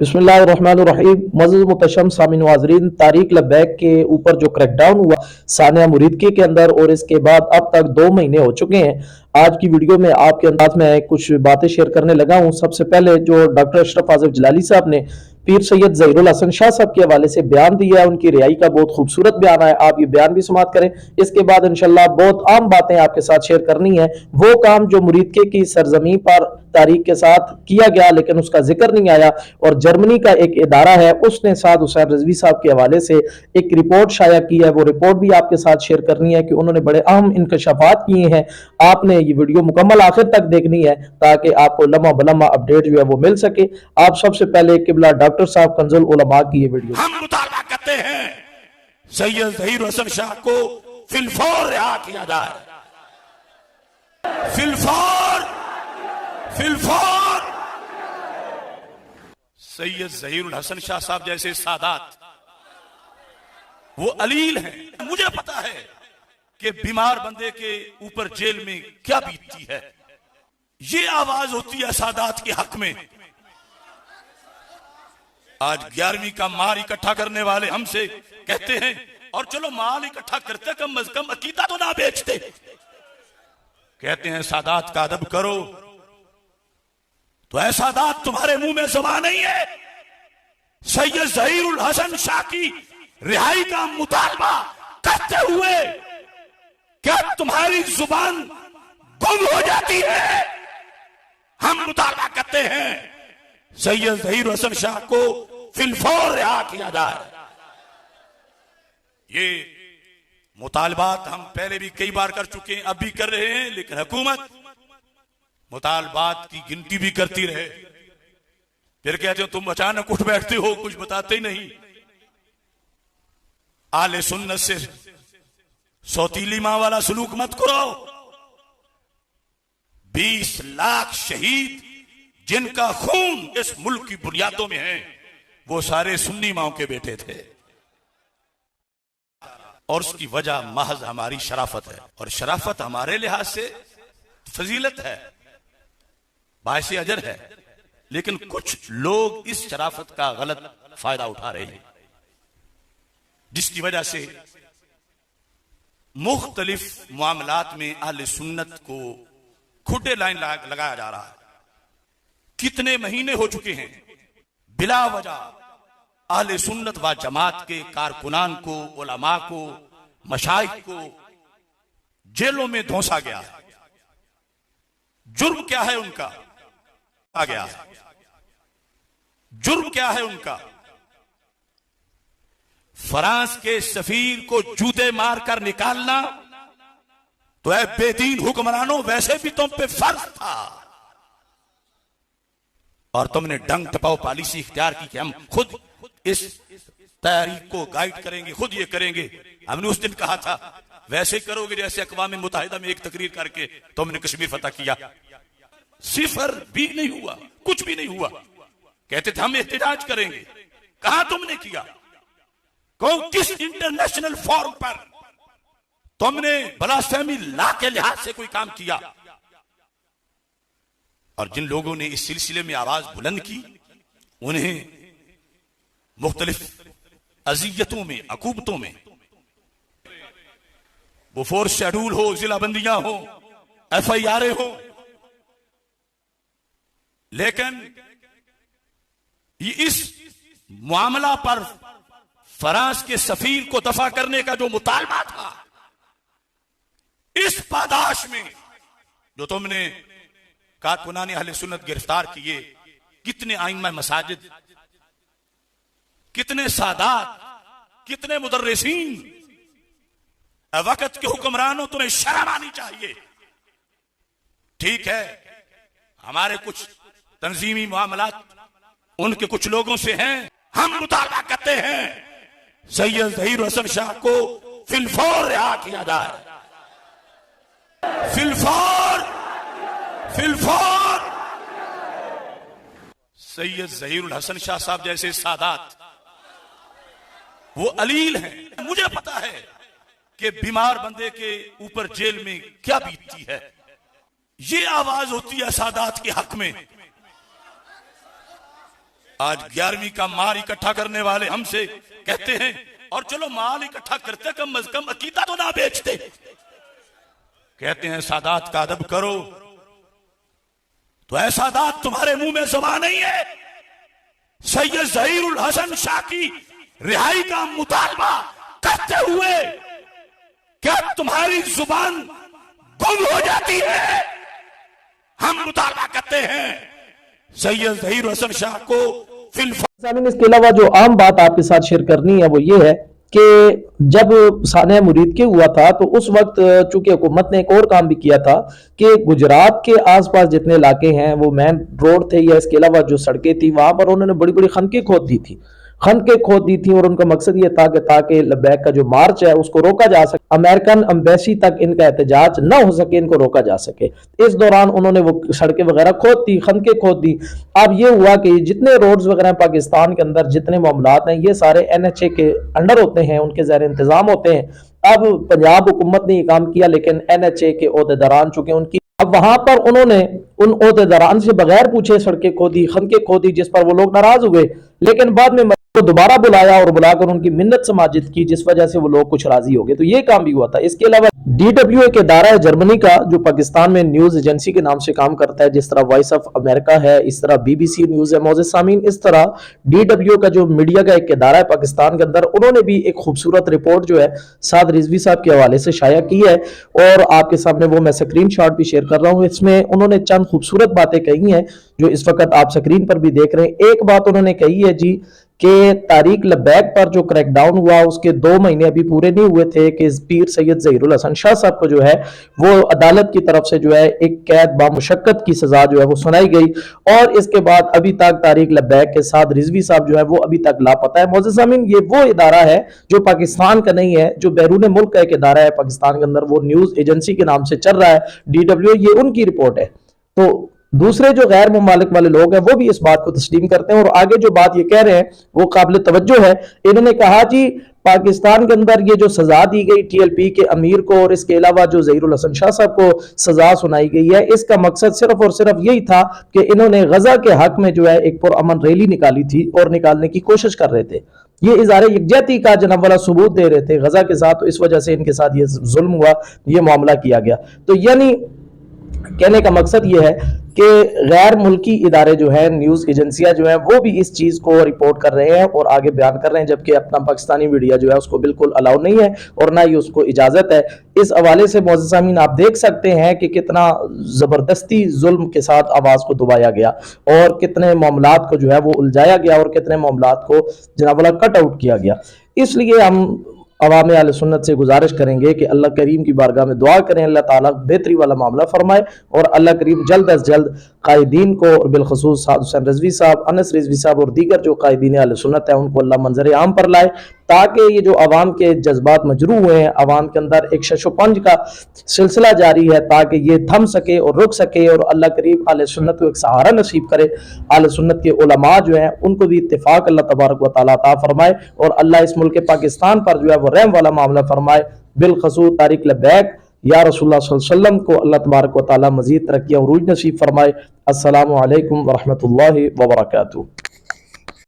बिस्मिल्लाहिर्रहमानिर्रहीम। मज़ीद मुहतरम सामीन नाज़रीन, तारिक लबैक के ऊपर जो क्रैकडाउन हुआ सानिया मुरीदकी के अंदर और इसके बाद अब तक 2 महीने हो चुके हैं। आज की वीडियो में आपके अंदाज में कुछ बातें शेयर करने लगा हूँ। सबसे पहले जो डॉक्टर अशरफ आज़म जलाली साहब ने पीर सैयद ज़हीरुल हसन शाह साहब के हवाले से बयान दिया है, उनकी रिहाई का बहुत खूबसूरत बयान है। आप ये बयान भी समाअत करें। इसके बाद इंशाल्लाह बहुत आम बातें आपके साथ शेयर करनी है। वो काम जो मुरीदके की सरजमी पर तारीख के साथ किया गया लेकिन उसका जिक्र नहीं आया, और जर्मनी का एक इदारा है उसने साद हुसैन रिजवी साहब के हवाले से एक रिपोर्ट शाया की है। वो रिपोर्ट भी आपके साथ शेयर करनी है कि उन्होंने बड़े अहम इंकशाफात किए हैं। आपने ये वीडियो मुकम्मल आखिर तक देखनी है ताकि आपको लम्हा बलम्हा अपडेट जो है वो मिल सके। आप सबसे पहले किबला डॉक्टर साहब कंजुल उलमा की ये वीडियो हम मुतालबा करते हैं सैयद ज़हीरुल हसन शाह को फिलफौर रिहा किया जाए। फिलफौर सैयद ज़हीरुल हसन शाह साहब जैसे सादात वो अलील हैं। मुझे पता है कि बीमार बंदे के ऊपर जेल में क्या बीतती है। ये आवाज होती है सादात के हक में। आज 11वीं का माल इकट्ठा करने वाले हमसे कहते हैं और चलो माल इकट्ठा करते कम अज कम अकीदा तो ना बेचते। कहते हैं सादात का अदब करो, तो ऐसा दात तुम्हारे मुंह में ज़ुबान नहीं है। सैयद ज़हीरुल हसन शाह की रिहाई का मुतालबा करते हुए क्या तुम्हारी जुबान गुम हो जाती है? हम मुतालबा करते हैं सैयद ज़हीरुल हसन शाह को फिलफौर रिहा किया जाए। ये मुतालबात हम पहले भी कई बार कर चुके हैं, अब भी कर रहे हैं, लेकिन हुकूमत मुतालबात की गिनती भी करती रहे। फिर कहते हो तुम अचानक उठ बैठते हो, कुछ बताते ही नहीं। आले सुन्नत से सौतीली मां वाला सलूक मत करो। 20 लाख शहीद जिनका खून इस मुल्क की बुनियादों में है, वो सारे सुन्नी माओं के बेटे थे, और उसकी वजह महज हमारी शराफत है। और शराफत हमारे लिहाज से फजीलत है, बायसे अजर है, लेकिन कुछ लोग इस शराफत का गलत फायदा उठा रहे हैं, जिसकी वजह से मुख्तलिफ मामलात में अहले सुन्नत को खुटे लाइन लगाया जा रहा है। कितने महीने हो चुके हैं बिला वजह अहले सुन्नत व जमात के कारकुनान को, उलमा को, मशाइख को जेलों में धोसा गया है। जुर्म क्या है उनका? आ गया जुर्म क्या है उनका? फ्रांस के सफीर को जूते मारकर निकालना तो ऐ बेदीन हुक्मरानों, वैसे भी तुम पे फर्ज था, और तुमने डंग टपाओ पॉलिसी इख्तियार की कि हम खुद इस तहरीक को गाइड करेंगे, खुद ये करेंगे। हमने उस दिन कहा था वैसे करोगे जैसे अक़वाम मुत्तहिदा में एक तकरीर करके तुमने कश्मीर फतह किया। सिफर भी नहीं हुआ, कुछ भी नहीं हुआ। कहते थे हम एहतजाज करेंगे, कहां तुमने किया? कौन किस इंटरनेशनल फोरम पर तुमने ब्लास्फेमी लॉ के लिहाज से कोई काम किया? और जिन लोगों ने इस सिलसिले में आवाज बुलंद की, उन्हें मुख्तलिफ अजियतों में, अकूबतों में, वो फोर्स शेड्यूल हो, जिला बंदियां हो, FIR हो, लेकिन ये इस मामला पर फ्रांस के सफीर को दफा करने का जो मुतालबा था, इस पादाश में जो तुमने कारकुनाने अहले सुन्नत गिरफ्तार किए, कितने आइम्मा मसाजिद, कितने सादात, कितने मुदर्रिसीन, वक्त के हुक्मरानों, तुम्हें शर्म आनी चाहिए। ठीक है, हमारे कुछ तंजीमी मामलात उनके कुछ लोगों से हैं। हम मुतालबा करते हैं सैयद ज़हीरुल हसन शाह को फिलफौर रिहा किया जाए। फिलफौर सैयद ज़हीरुल हसन शाह साहब जैसे सादात वो अलील हैं। मुझे पता है कि बीमार बंदे के ऊपर जेल में क्या बीतती है। ये आवाज होती है सादात के हक में। आज 11वीं का माल इकट्ठा करने वाले हमसे कहते हैं, और चलो माल इकट्ठा करते कम अज कम अकीदा तो ना बेचते। कहते हैं सादात का अदब करो, तो ऐसा दात तुम्हारे मुंह में ज़बान नहीं है। सैयद ज़हीरुल हसन शाह की रिहाई का मुतालबा करते हुए क्या तुम्हारी जुबान गुम हो जाती है? हम मुतालबा करते हैं सैयद ज़हीरुल हसन शाह को सामीन, इसके अलावा जो आम बात आपके साथ शेयर करनी है वो ये है कि जब सानिया मुरीद के हुआ था तो उस वक्त चूंकि हुकूमत ने एक और काम भी किया था कि गुजरात के आसपास जितने इलाके हैं वो मेन रोड थे या इसके अलावा जो सड़कें थी वहां पर उन्होंने बड़ी बड़ी खनकें खोद दी थी और उनका मकसद ये था कि ताकि लब्बैक का जो मार्च है उसको रोका जा सके, अमेरिकन एम्बेसी तक इनका एहतजाज न हो सके, इनको रोका जा सके। इस दौरान उन्होंने वो सड़कें वगैरह खोद दी, खनकें खोद दी। अब ये हुआ कि जितने रोड्स वगैरह पाकिस्तान के अंदर जितने मामलात हैं ये सारे NHA के अंडर होते हैं, उनके ज़ेर इंतजाम होते हैं। अब पंजाब हुकूमत ने ये काम किया, लेकिन NHA के ओहदेदारान चुके उनकी, अब वहां पर उन्होंने उन ओहदेदारान से बगैर पूछे सड़कें खोदी, खनकें खोदी, जिस पर वो लोग नाराज हुए। लेकिन बाद में को दोबारा बुलाया और बुलाकर उनकी मिन्नत समाजित की, जिस वजह से वो लोग कुछ राजी हो गए। तो ये काम भी हुआ था। इसके अलावा DWA एक इदारा है जर्मनी का जो पाकिस्तान में न्यूज एजेंसी के नाम से काम करता है, जिस तरह वॉइस ऑफ अमेरिका है, इस तरह BBC न्यूज है। मौजूद सामीन, इस तरह DWA का जो मीडिया का एक इदारा है पाकिस्तान के अंदर, उन्होंने भी एक खूबसूरत रिपोर्ट जो है साद रिजवी साहब के हवाले से शाया की है और आपके सामने वो मैं स्क्रीन शॉट भी शेयर कर रहा हूँ। इसमें उन्होंने चंद खूबसूरत बातें कही हैं जो इस वक्त आप स्क्रीन पर भी देख रहे हैं। एक बात उन्होंने कही है जी कि तारीक लब्बैक पर जो क्रैकडाउन हुआ उसके 2 महीने अभी पूरे नहीं हुए थे कि पीर सैयद ज़हीरुल हसन शाह साहब को जो है वो अदालत की तरफ से जो है एक कैद बामुशक्कत की सजा जो है वो सुनाई गई, और इसके बाद अभी तक तारीक लब्बैक के साथ रिजवी साहब जो है वो अभी तक लापता है। मौजूद सामीन, ये वो इदारा है जो पाकिस्तान का नहीं है, जो बैरून मुल्क का एक इदारा है पाकिस्तान के अंदर, वो न्यूज एजेंसी के नाम से चल रहा है DWA, ये उनकी रिपोर्ट है। तो दूसरे जो गैर मुमालिक वाले लोग हैं वो भी इस बात को तस्लीम करते हैं और आगे जो बात ये कह रहे हैं वो काबिल तवज्जो है। इन्होंने कहा जी पाकिस्तान के अंदर ये जो सजा दी गई TLP के अमीर को और इसके अलावा जो ज़हीरुल हसन शाह साहब को सजा सुनाई गई है, इसका मकसद सिर्फ और सिर्फ यही था कि इन्होंने गजा के हक में जो है एक पुरअमन रैली निकाली थी और निकालने की कोशिश कर रहे थे। ये इज़हार यकजहती का जनाब वाला सबूत दे रहे थे गजा के साथ, तो इस वजह से इनके साथ ये जुल्म हुआ, ये मामला किया गया। तो यानी कहने का मकसद ये है कि गैर मुल्की इदारे जो है, न्यूज एजेंसियां जो है वो भी इस चीज को रिपोर्ट कर रहे हैं और आगे बयान कर रहे हैं, जबकि अपना पाकिस्तानी मीडिया जो है उसको बिल्कुल अलाउ नहीं है और ना ही उसको इजाजत है। इस हवाले से मौजूद सामीन आप देख सकते हैं कि कितना जबरदस्ती जुल्म के साथ आवाज को दबाया गया और कितने मामलात को जो है वो उलझाया गया और कितने मामलात को जनाब वाला कट आउट किया गया। इसलिए हम अवाम अहले सुन्नत से गुजारिश करेंगे कि अल्लाह करीम की बारगाह में दुआ करें, अल्लाह ताला बेहतरी वाला मामला फरमाए और अल्लाह करीम जल्द अज जल्द कायदीन को और बिलखसूस साद हुसैन रिजवी साहब, अनस रिजवी साहब और दीगर जो कायदीन अहले सुन्नत है उनको अल्लाह मंजर आम पर लाए, ताकि ये जो अवाम के जज्बात मजरू हुए हैं, अवाम के अंदर एक शशोपंज का सिलसिला जारी है, ताकि ये थम सके और रुक सके और अल्लाह करीम अहले सुन्नत को एक सहारा नसीब करे। अहले सुन्नत के उलमा जो हैं उनको भी इत्तेफाक अल्लाह तबारक व तआला अता फरमाए और अल्लाह इस मुल्क पाकिस्तान पर जो है वो रहम वाला मामला फरमाए। बिलखसूस तारीक लब्बैक या रसूलुल्लाह सल्लल्लाहु अलैहि वसल्लम को अल्लाह तबारक व तआला मजीद तरक्की और उरूज नसीब फरमाए। अस्सलामु अलैकुम व रहमतुल्लाहि व बरकातुहू।